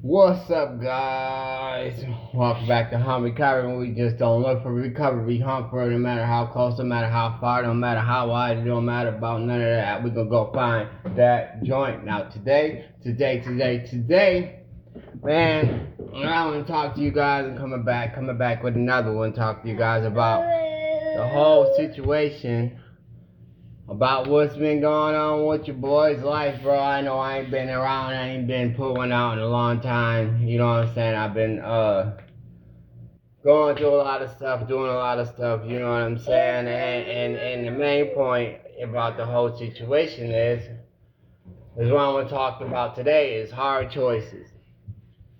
What's up, guys? Welcome back to Hum Recovery. We just don't look for recovery, hunt for it, no matter how close, no matter how far, no matter how wide, it don't matter about none of that. We gonna go find that joint. Now, today, man, I want to talk to you guys and coming back with another one. Talk to you guys about the whole situation about what's been going on with your boy's life, bro. I know I ain't been around, I ain't been put one out in a long time. You know what I'm saying? I've been going through a lot of stuff, doing a lot of stuff, you know what I'm saying? And the main point about the whole situation is what I'm gonna talk about today is hard choices.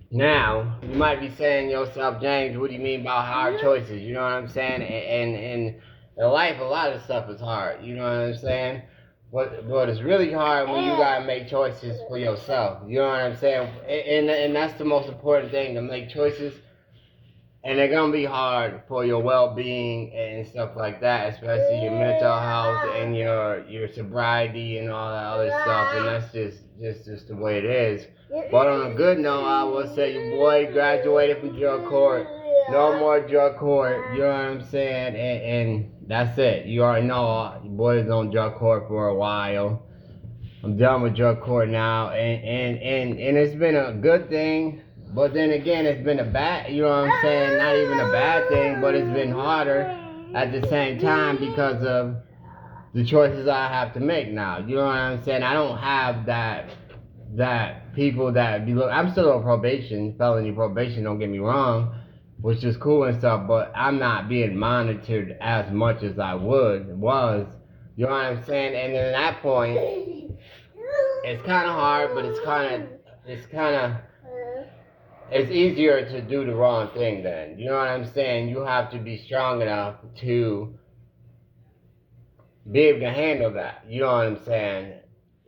Now, you might be saying to yourself, James, what do you mean by hard choices? You know what I'm saying? And in life, a lot of stuff is hard. You know what I'm saying? But it's really hard when you gotta make choices for yourself. You know what I'm saying? And that's the most important thing, to make choices. And they're gonna be hard for your well-being and stuff like that, especially your mental health and your sobriety and all that other stuff. And that's just the way it is. But on a good note, I will say your boy graduated from drug court. No more drug court. You know what I'm saying? And that's it. You already know your boy is on drug court for a while. I'm done with drug court now, and it's been a good thing. But then again, it's been a bad, you know what I'm saying? Not even a bad thing, but it's been harder at the same time because of the choices I have to make now. You know what I'm saying? I don't have that people that be look. I'm still on probation, felony probation. Don't get me wrong, which is cool and stuff. But I'm not being monitored as much as I was. You know what I'm saying? And then at that point, it's kind of hard, but it's easier to do the wrong thing then. You know what I'm saying? You have to be strong enough to be able to handle that. You know what I'm saying?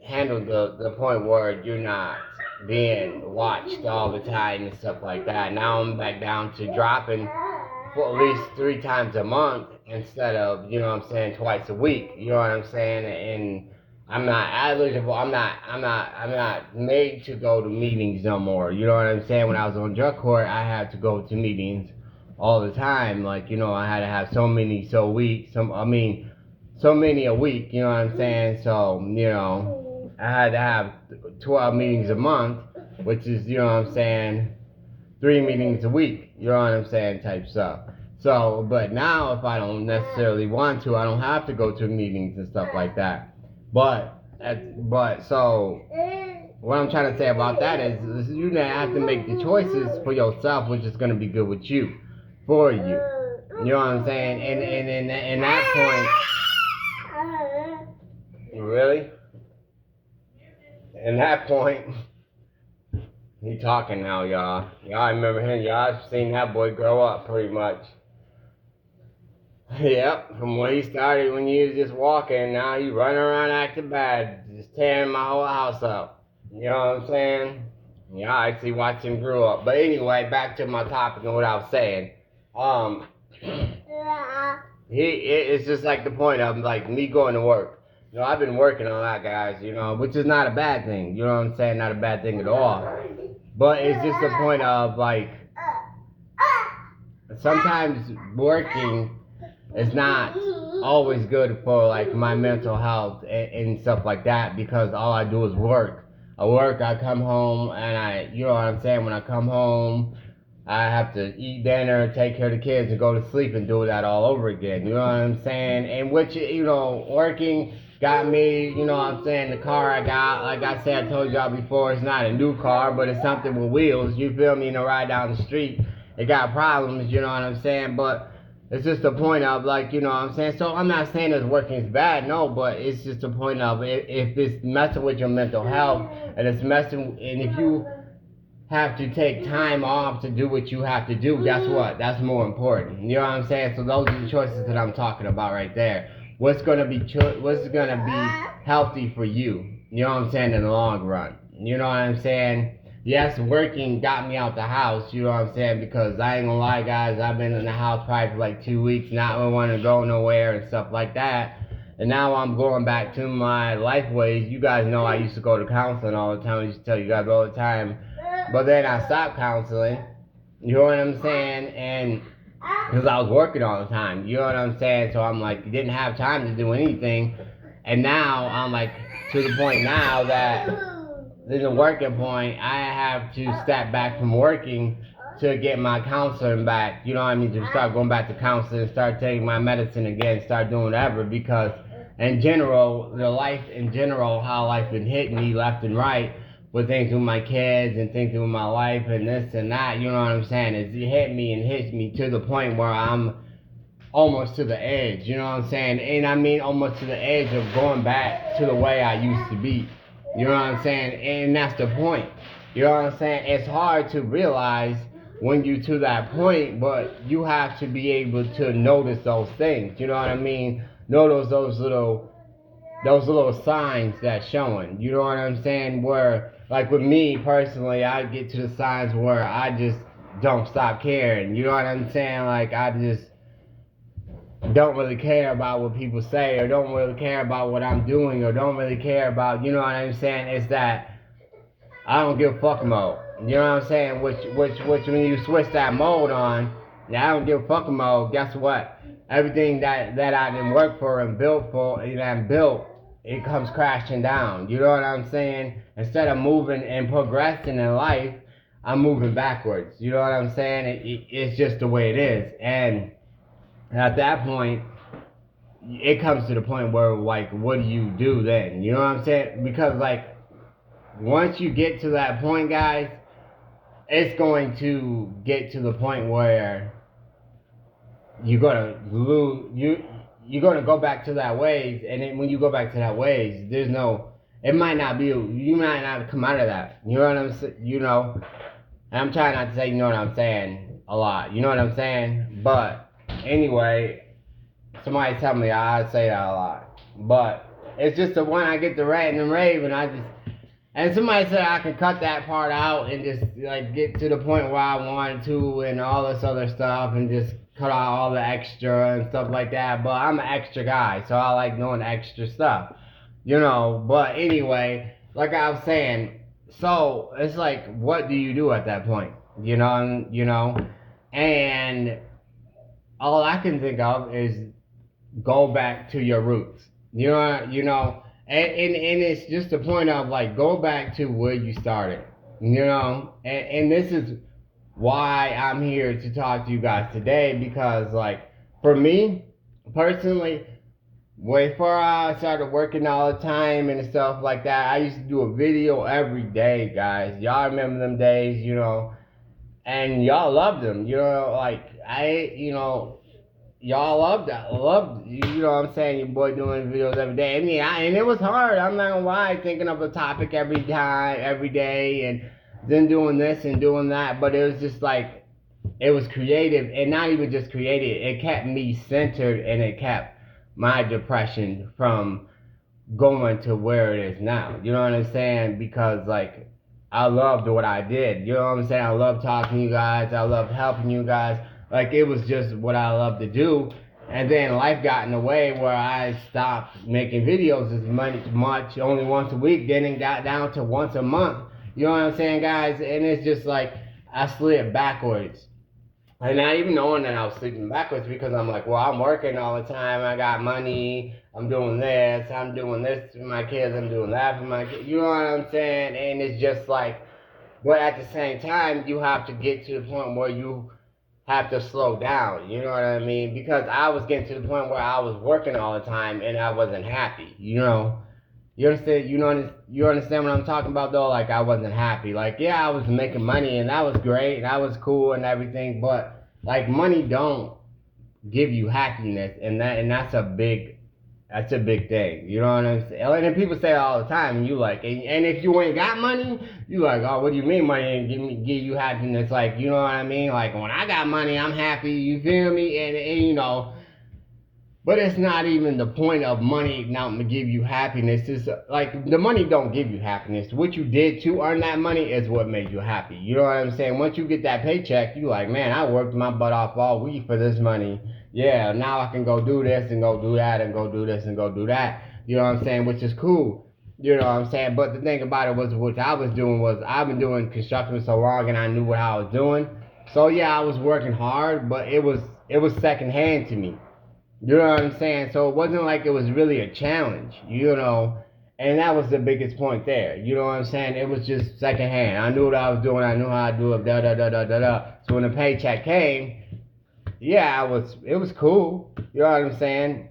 Handle the point where you're not being watched all the time and stuff like that. Now I'm back down to dropping for at least 3 times a month instead of, you know what I'm saying, twice a week. You know what I'm saying? And I'm not eligible. I'm not made to go to meetings no more. You know what I'm saying? When I was on drug court, I had to go to meetings all the time. Like, I had to have so many so many a week. You know what I'm saying? So, I had to have 12 meetings a month, which is, you know what I'm saying, 3 meetings a week. You know what I'm saying? Type stuff. So, but now if I don't necessarily want to, I don't have to go to meetings and stuff like that. So what I'm trying to say about that is you have to make the choices for yourself, which is going to be good with you, for you. You know what I'm saying? And in that point, really? In that point, he talking now, y'all. Y'all remember him? Y'all seen that boy grow up pretty much. Yep, from when he started, when he was just walking, now he running around acting bad, just tearing my whole house up. You know what I'm saying? Yeah, I actually watched him grow up. But anyway, back to my topic and what I was saying. It's just like the point of like me going to work. I've been working on that, guys. Which is not a bad thing. You know what I'm saying? Not a bad thing at all. But it's just the point of like sometimes working is not always good for like my mental health and stuff like that, because all I do is work. I come home, and you know what I'm saying, when I come home, I have to eat dinner, take care of the kids, and go to sleep and do that all over again. You know what I'm saying? And which, working got me, you know what I'm saying, the car I got, like I said, I told y'all before, it's not a new car, but it's something with wheels. You feel me? Ride down the street, it got problems, you know what I'm saying? But it's just a point of, like, you know what I'm saying? So I'm not saying that working is bad, no, but it's just a point of if it's messing with your mental health, and if you have to take time off to do what you have to do, guess what? That's more important. You know what I'm saying? So those are the choices that I'm talking about right there. What's gonna be healthy for you? You know what I'm saying, in the long run. You know what I'm saying? Yes, working got me out the house, you know what I'm saying, because I ain't gonna lie, guys, I've been in the house probably for like 2 weeks, not wanting to go nowhere and stuff like that. And now I'm going back to my life ways. You guys know I used to go to counseling all the time. I used to tell you guys all the time, But then I stopped counseling. You know what I'm saying? And because I was working all the time. You know what I'm saying? So I'm like, didn't have time to do anything. And now I'm like, to the point now that there's a working point, I have to step back from working to get my counseling back. You know what I mean? To start going back to counseling, start taking my medicine again, start doing whatever. Because in general, how life been hitting me left and right with things with my kids and things with my life and this and that. You know what I'm saying? It hit me and hits me to the point where I'm almost to the edge. You know what I'm saying? And I mean almost to the edge of going back to the way I used to be. You know what I'm saying? And that's the point. You know what I'm saying? It's hard to realize when you're to that point, but you have to be able to notice those things. You know what I mean? Notice those little signs that's showing. You know what I'm saying? Where, like with me personally, I get to the signs where I just don't stop caring. You know what I'm saying? Like I just don't really care about what people say, or don't really care about what I'm doing, or don't really care about, you know what I'm saying? It's that I don't give a fuck mode. You know what I'm saying? Which when you switch that mode on, I don't give a fuck mode, guess what? Everything that I didn't work for and built for, and built, it comes crashing down. You know what I'm saying? Instead of moving and progressing in life, I'm moving backwards. You know what I'm saying? It's just the way it is. And at that point, it comes to the point where, like, what do you do then? You know what I'm saying? Because, like, once you get to that point, guys, it's going to get to the point where you're gonna lose. You're gonna go back to that ways, and then when you go back to that ways, there's no. It might not be. You might not come out of that. You know what I'm saying? You know. And I'm trying not to say you know what I'm saying a lot. You know what I'm saying? But anyway, somebody tell me I say that a lot. But it's just the one I get the ranting and raving. And somebody said I can cut that part out and just like get to the point where I wanted to and all this other stuff and just cut out all the extra and stuff like that. But I'm an extra guy, so I like doing extra stuff. You know, but anyway, like I was saying, so it's like, what do you do at that point? You know, and all I can think of is go back to your roots. You know, and it's just the point of like go back to where you started. You know, and this is why I'm here to talk to you guys today, because like for me personally, before I started working all the time and stuff like that, I used to do a video every day, guys. Y'all remember them days, you know, and y'all loved them, you know, like y'all loved, you know what I'm saying, your boy doing videos every day. I mean, and it was hard, I'm not gonna lie, thinking of a topic every day, and then doing this and doing that, but it was just like, it was creative, and not even just creative, it kept me centered, and it kept my depression from going to where it is now. You know what I'm saying? Because like I loved what I did. You know what I'm saying? I love talking to you guys. I love helping you guys. Like it was just what I love to do. And then life got in the way where I stopped making videos as much, only once a week. Then it got down to once a month. You know what I'm saying, guys? And it's just like I slid backwards. And not even knowing that I was sleeping backwards, because I'm like, well, I'm working all the time. I got money. I'm doing this for my kids. I'm doing that for my kids. You know what I'm saying? And it's just like, but at the same time, you have to get to the point where you have to slow down. You know what I mean? Because I was getting to the point where I was working all the time and I wasn't happy. You know? You understand? You understand what I'm talking about though? Like I wasn't happy. Like yeah, I was making money and that was great and that was cool and everything, but like money don't give you happiness, and that's a big thing. You know what I'm saying? And then people say it all the time, and you like, and if you ain't got money, you like, oh, what do you mean money ain't give you happiness? Like, you know what I mean? Like when I got money, I'm happy. You feel me? And you know. But it's not even the point of money now to give you happiness. It's like the money don't give you happiness. What you did to earn that money is what made you happy. You know what I'm saying? Once you get that paycheck, you like, man, I worked my butt off all week for this money. Yeah, now I can go do this and go do that and go do this and go do that. You know what I'm saying? Which is cool. You know what I'm saying? But the thing about it was, what I was doing was, I've been doing construction so long, and I knew what I was doing. So yeah, I was working hard, but it was secondhand to me. You know what I'm saying? So it wasn't like it was really a challenge, you know. And that was the biggest point there. You know what I'm saying? It was just secondhand. I knew what I was doing. I knew how to do it. Da da da da da da. So when the paycheck came, yeah, it was cool. You know what I'm saying?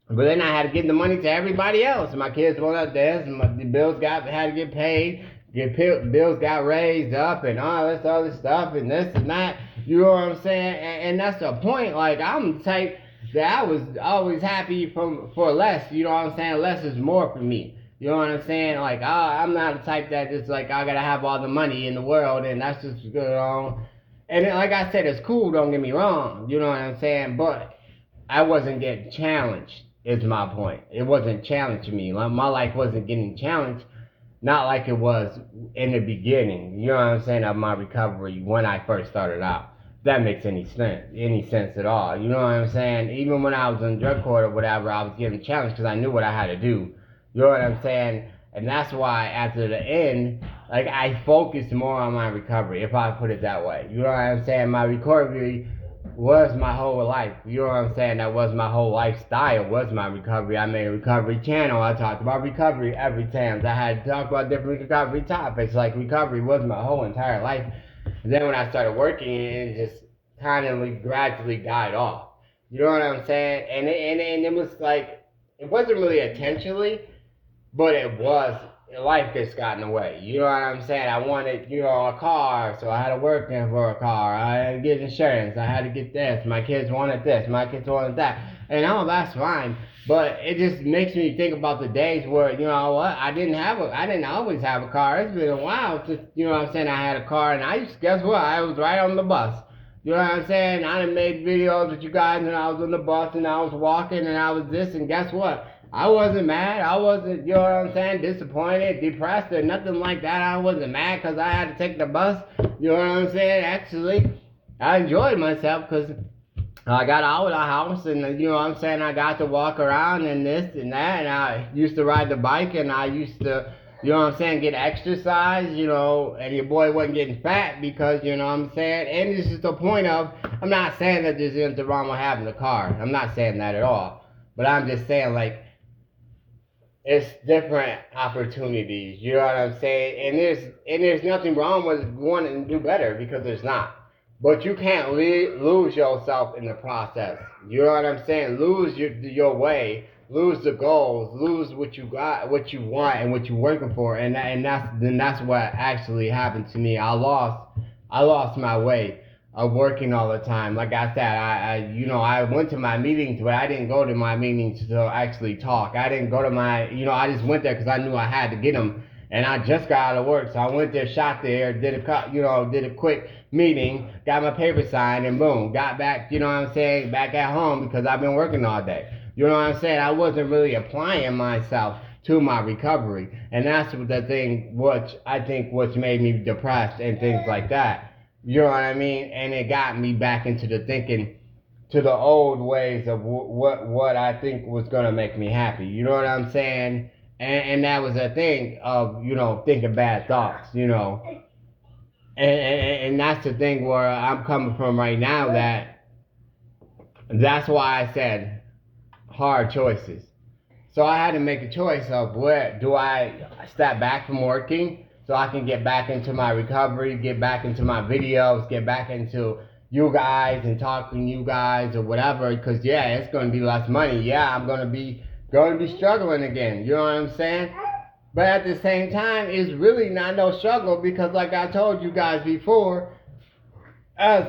But then I had to give the money to everybody else. My kids wanted this, and the bills had to get paid. Bills got raised up, and all this other stuff, and this and that. You know what I'm saying? And that's the point. Like, I'm the type that I was always happy for less. You know what I'm saying? Less is more for me. You know what I'm saying? Like, I'm not the type that just like, I gotta have all the money in the world, and that's just good on. And then, like I said, it's cool. Don't get me wrong. You know what I'm saying? But I wasn't getting challenged. Is my point. It wasn't challenging me. Like, my life wasn't getting challenged. Not like it was in the beginning. You know what I'm saying? Of my recovery when I first started out. If that makes any sense at all. You know what I'm saying? Even when I was in drug court or whatever, I was getting challenged because I knew what I had to do. You know what I'm saying? And that's why after the end, like, I focused more on my recovery, if I put it that way. You know what I'm saying? My recovery was my whole life. You know what I'm saying? That was my whole lifestyle, was my recovery. I made a recovery channel. I talked about recovery every time. I had to talk about different recovery topics. Like, recovery was my whole entire life. And then when I started working, it just kind of gradually died off. You know what I'm saying? And it was like, it wasn't really intentionally, but it was. Life just got in the way. You know what I'm saying? I wanted, a car, so I had to work for a car. I had to get insurance. I had to get this. My kids wanted this. My kids wanted that. And all that's fine. But it just makes me think about the days where, you know what, I didn't always have a car. It's been a while since, you know what I'm saying, I had a car, and guess what? I was right on the bus. You know what I'm saying? I done made videos with you guys, and I was on the bus, and I was walking, and I was this, and guess what? I wasn't mad. I wasn't, you know what I'm saying, disappointed, depressed, or nothing like that. I wasn't mad because I had to take the bus. You know what I'm saying? Actually, I enjoyed myself because I got out of the house, and, you know what I'm saying, I got to walk around and this and that, and I used to ride the bike, and I used to, you know what I'm saying, get exercise, you know, and your boy wasn't getting fat because, you know what I'm saying, and this is the point of, I'm not saying that there's anything wrong with having a car. I'm not saying that at all. But I'm just saying, like, it's different opportunities, you know what I'm saying? And there's nothing wrong with wanting to do better, because there's not. But you can't lose yourself in the process. You know what I'm saying? Lose your way, lose the goals, lose what you got, what you want, and what you're working for. And that's what actually happened to me. I lost my way of working all the time. Like I said, I went to my meetings, but I didn't go to my meetings to actually talk. I didn't go to I just went there because I knew I had to get them. And I just got out of work, so I went there, shot there, did a quick meeting, got my paper signed, and boom, got back, you know what I'm saying, back at home because I've been working all day. You know what I'm saying? I wasn't really applying myself to my recovery. And that's the thing, which I think which made me depressed and things like that. You know what I mean? And it got me back into the thinking, to the old ways of what I think was going to make me happy. You know what I'm saying? And that was a thing of, thinking bad thoughts, And that's the thing where I'm coming from right now, that's why I said hard choices. So I had to make a choice of where do I step back from working so I can get back into my recovery, get back into my videos, get back into you guys and talking to you guys or whatever, because yeah, it's going to be less money. Yeah, I'm going to be struggling again. You know what I'm saying? But at the same time, it's really not no struggle, because like I told you guys before, as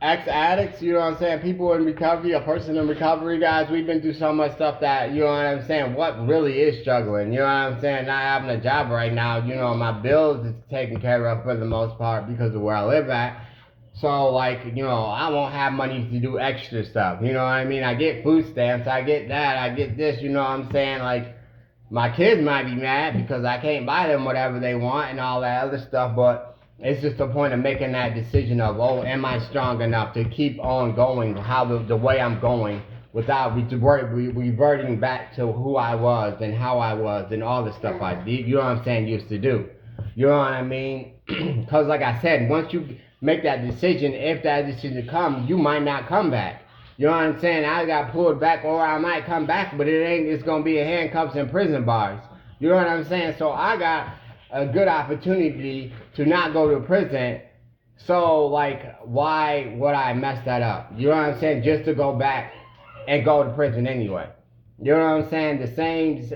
ex-addicts, you know what I'm saying, people in recovery, a person in recovery, guys, we've been through so much stuff that, you know what I'm saying, what really is struggling, you know what I'm saying, not having a job right now, my bills is taken care of for the most part because of where I live at. So, like, I won't have money to do extra stuff, you know what I mean? I get food stamps, I get that, I get this, you know what I'm saying? Like, my kids might be mad because I can't buy them whatever they want and all that other stuff, but it's just the point of making that decision of, am I strong enough to keep on going the way I'm going without reverting back to who I was and how I was and all the stuff I did. You know what I'm saying? Used to do. You know what I mean? Because like I said, once you make that decision, if that decision comes, you might not come back. You know what I'm saying? I got pulled back, or I might come back, but it ain't. It's gonna be in handcuffs and prison bars. You know what I'm saying? So I got a good opportunity to not go to prison. So like, why would I mess that up? You know what I'm saying? Just to go back and go to prison anyway. You know what I'm saying? The same,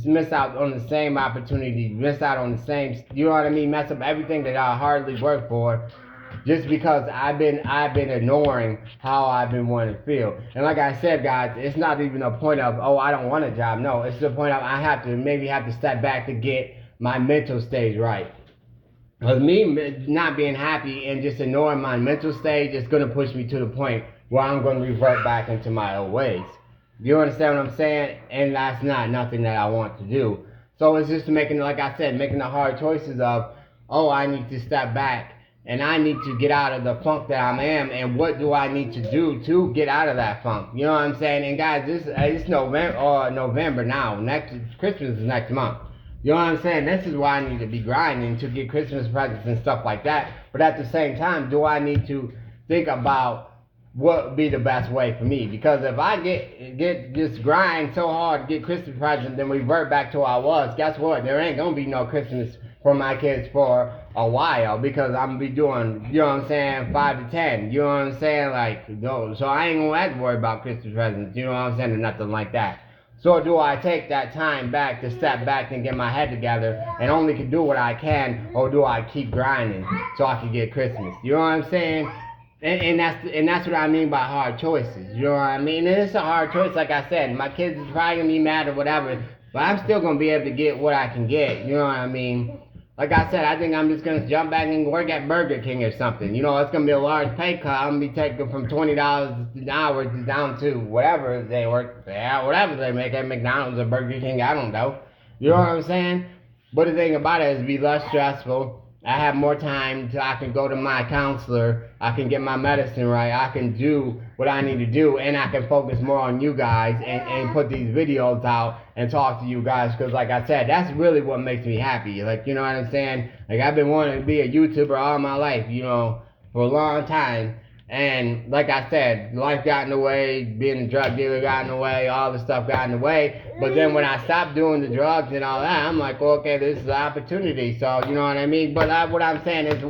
miss out on the same opportunity, miss out on the same. You know what I mean? Mess up everything that I hardly worked for, just because I've been ignoring how I've been wanting to feel. And like I said, guys, it's not even a point of, oh, I don't want a job. No, it's the point of I have to step back to get my mental stage right. Because me not being happy and just ignoring my mental stage is going to push me to the point where I'm going to revert back into my old ways. You understand what I'm saying? And that's not nothing that I want to do. So it's just making, like I said, making the hard choices of, oh, I need to step back and I need to get out of the funk that I'm in, and what do I need to do to get out of that funk? You know what I'm saying? And guys, it's November now. Next Christmas is next month. You know what I'm saying? This is why I need to be grinding to get Christmas presents and stuff like that. But at the same time, do I need to think about what would be the best way for me? Because if I get just grind so hard to get Christmas presents, then revert back to who I was, guess what? There ain't gonna be no Christmas for my kids for a while, because I'm gonna be doing, you know what I'm saying, 5 to 10. You know what I'm saying? Like, no, so I ain't gonna have to worry about Christmas presents. You know what I'm saying? Or nothing like that. So do I take that time back to step back and get my head together and only can do what I can, or do I keep grinding so I can get Christmas? You know what I'm saying? And that's what I mean by hard choices. You know what I mean? And it's a hard choice, like I said. My kids is probably gonna be mad or whatever, but I'm still gonna be able to get what I can get. You know what I mean? Like I said, I think I'm just gonna jump back and work at Burger King or something. You know, it's gonna be a large pay cut. I'm gonna be taking from $20 an hour down to whatever they work, whatever they make at McDonald's or Burger King. I don't know. You know what I'm saying? But the thing about it is, be less stressful. I have more time I can go to my counselor, I can get my medicine right, I can do what I need to do, and I can focus more on you guys and put these videos out and talk to you guys, because like I said, that's really what makes me happy. Like, you know what I'm saying? Like, I've been wanting to be a YouTuber all my life, you know, for a long time. And like I said, life got in the way, being a drug dealer got in the way, all the stuff got in the way. But then when I stopped doing the drugs and all that, I'm like, well, okay, this is an opportunity. So, you know what I mean? But what I'm saying is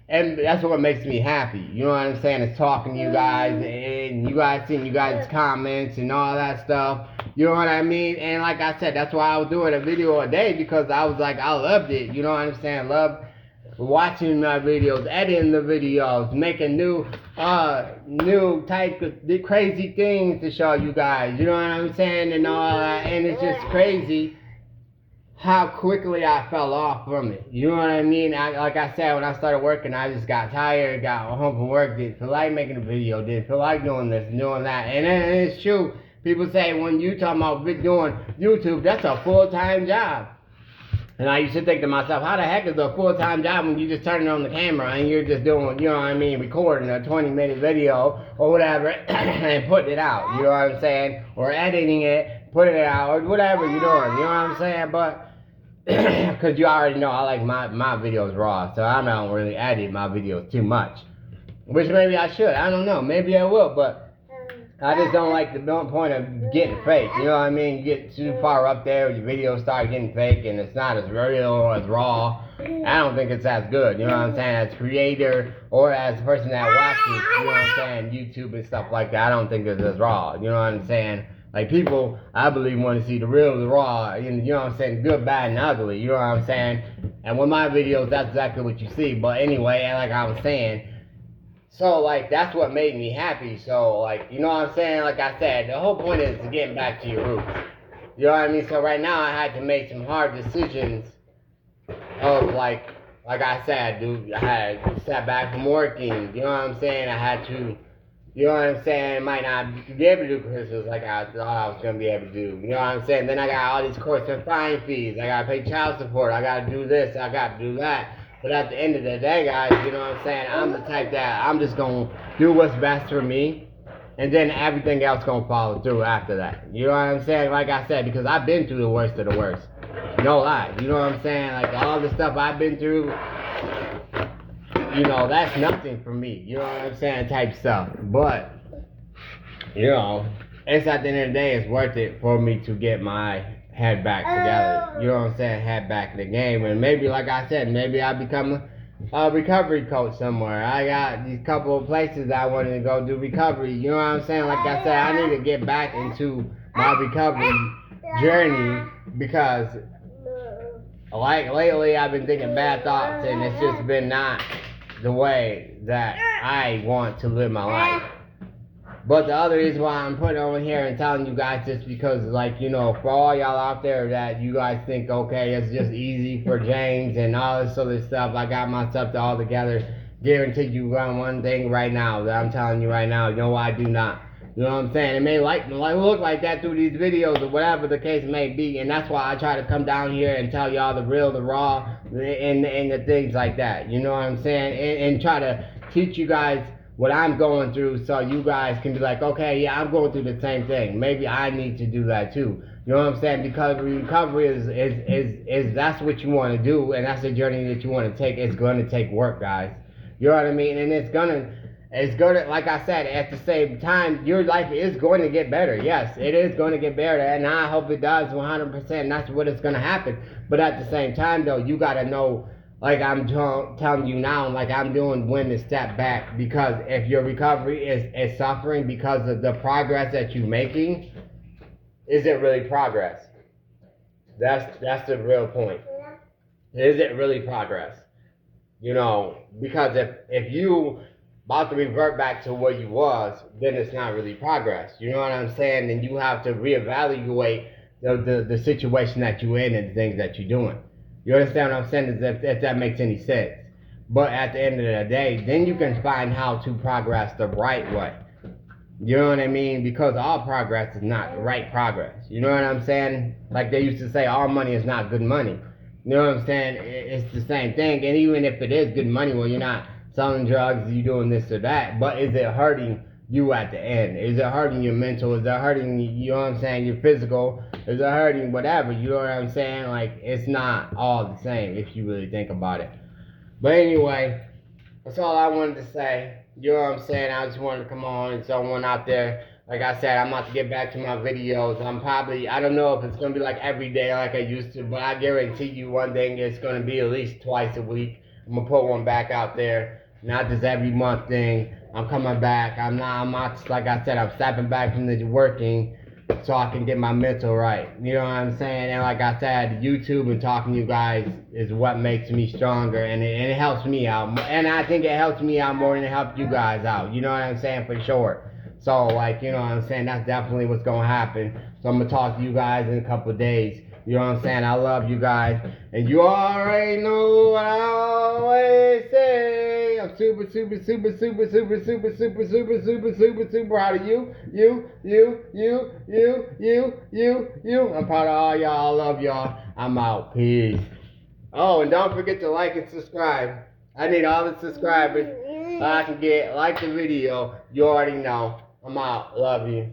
and that's what makes me happy. You know what I'm saying? Is talking to you guys, and you guys seeing you guys' comments and all that stuff. You know what I mean? And like I said, that's why I was doing a video a day, because I was like, I loved it. You know what I'm saying? Loved watching my videos, editing the videos, making new type of crazy things to show you guys. You know what I'm saying? And all that. And it's just crazy how quickly I fell off from it. You know what I mean? Like I said, when I started working, I just got tired, got home from work, didn't feel like making a video, didn't feel like doing this, doing that. And it's true. People say when you talking about doing YouTube, that's a full-time job. And I used to think to myself, how the heck is it a full-time job when you just turn it on the camera and you're just doing, you know what I mean, recording a 20-minute video or whatever and putting it out, you know what I'm saying? Or editing it, putting it out, or whatever you're doing, you know what I'm saying? But, because you already know I like my videos raw, so I don't really edit my videos too much. Which maybe I should, I don't know, maybe I will, but I just don't like the point of getting fake. You know what I mean? You get too far up there, your videos start getting fake, and it's not as real or as raw. I don't think it's as good. You know what I'm saying? As creator or as a person that watches, you know what I'm saying, YouTube and stuff like that, I don't think it's as raw. You know what I'm saying? Like, people, I believe, want to see the real, the raw, you know what I'm saying, good, bad, and ugly. You know what I'm saying? And with my videos, that's exactly what you see. But anyway, and like I was saying, so, like, that's what made me happy. So, like, you know what I'm saying? Like I said, the whole point is getting back to your roots. You know what I mean? So, right now, I had to make some hard decisions of, like I said, dude, I had to step back from working. You know what I'm saying? I had to, you know what I'm saying? Might not be able to do Christmas like I thought I was going to be able to do. You know what I'm saying? Then I got all these course and fine fees. I got to pay child support. I got to do this. I got to do that. But at the end of the day, guys, you know what I'm saying? I'm the type that I'm just going to do what's best for me. and then everything else gonna follow through after that. You know what I'm saying? Like I said, because I've been through the worst of the worst. No lie. You know what I'm saying? Like all the stuff I've been through, you know, that's nothing for me. You know what I'm saying? Type stuff. But, you know, it's at the end of the day, it's worth it for me to get my head back together. You know what I'm saying? Head back in the game. And maybe, like I said, maybe I become a recovery coach somewhere. I got these couple of places I wanted to go do recovery. You know what I'm saying? Like I said, I need to get back into my recovery journey because, like, lately I've been thinking bad thoughts and it's just been not the way that I want to live my life. But the other reason why I'm putting over here and telling you guys this because, like, you know, for all y'all out there that you guys think, okay, it's just easy for James and all this other stuff, I got my stuff all together. Guarantee you one thing right now that I'm telling you right now, you know, I do not. You know what I'm saying? It may look like that through these videos or whatever the case may be, and that's why I try to come down here and tell y'all the real, the raw, and the things like that. You know what I'm saying? And try to teach you guys what I'm going through so you guys can be like, okay, yeah, I'm going through the same thing. Maybe I need to do that too. You know what I'm saying? Because recovery is that's what you want to do, and that's the journey that you want to take. It's going to take work, guys. You know what I mean? And it's gonna, like I said, at the same time, your life is going to get better. Yes, it is going to get better, and I hope it does 100%. That's what it's going to happen. But at the same time, though, you got to know, like I'm telling you now, like I'm doing, when to step back. Because if your recovery is suffering because of the progress that you're making, is it really progress? That's the real point. Is it really progress? You know, because if you about to revert back to where you was, then it's not really progress. You know what I'm saying? Then you have to reevaluate the situation that you're in and the things that you're doing. You understand what I'm saying? If that makes any sense. But at the end of the day, then you can find how to progress the right way. You know what I mean? Because all progress is not the right progress. You know what I'm saying? Like they used to say, all money is not good money. You know what I'm saying? It's the same thing. And even if it is good money, well, you're not selling drugs, you're doing this or that. But is it hurting you at the end? Is it hurting your mental? Is it hurting, you know what I'm saying, your physical? Is it hurting whatever? You know what I'm saying? Like, it's not all the same if you really think about it. But anyway, that's all I wanted to say. You know what I'm saying? I just wanted to come on and someone out there. Like I said, I'm about to get back to my videos. I don't know if it's going to be like every day like I used to, but I guarantee you one thing, it's going to be at least twice a week. I'm going to put one back out there. Not this every month thing. I'm coming back. I'm not, like I said, I'm stepping back from the working so I can get my mental right. You know what I'm saying? And like I said, YouTube and talking to you guys is what makes me stronger, and it helps me out. And I think it helps me out more than it helps you guys out. You know what I'm saying? For sure. So, like, you know what I'm saying? That's definitely what's going to happen. So I'm going to talk to you guys in a couple of days. You know what I'm saying? I love you guys. And you already know what I always say. I'm super proud of you. You. I'm proud of all y'all. I love y'all. I'm out. Peace. Oh, and don't forget to like and subscribe. I need all the subscribers I can get. Like the video. You already know. I'm out. Love you.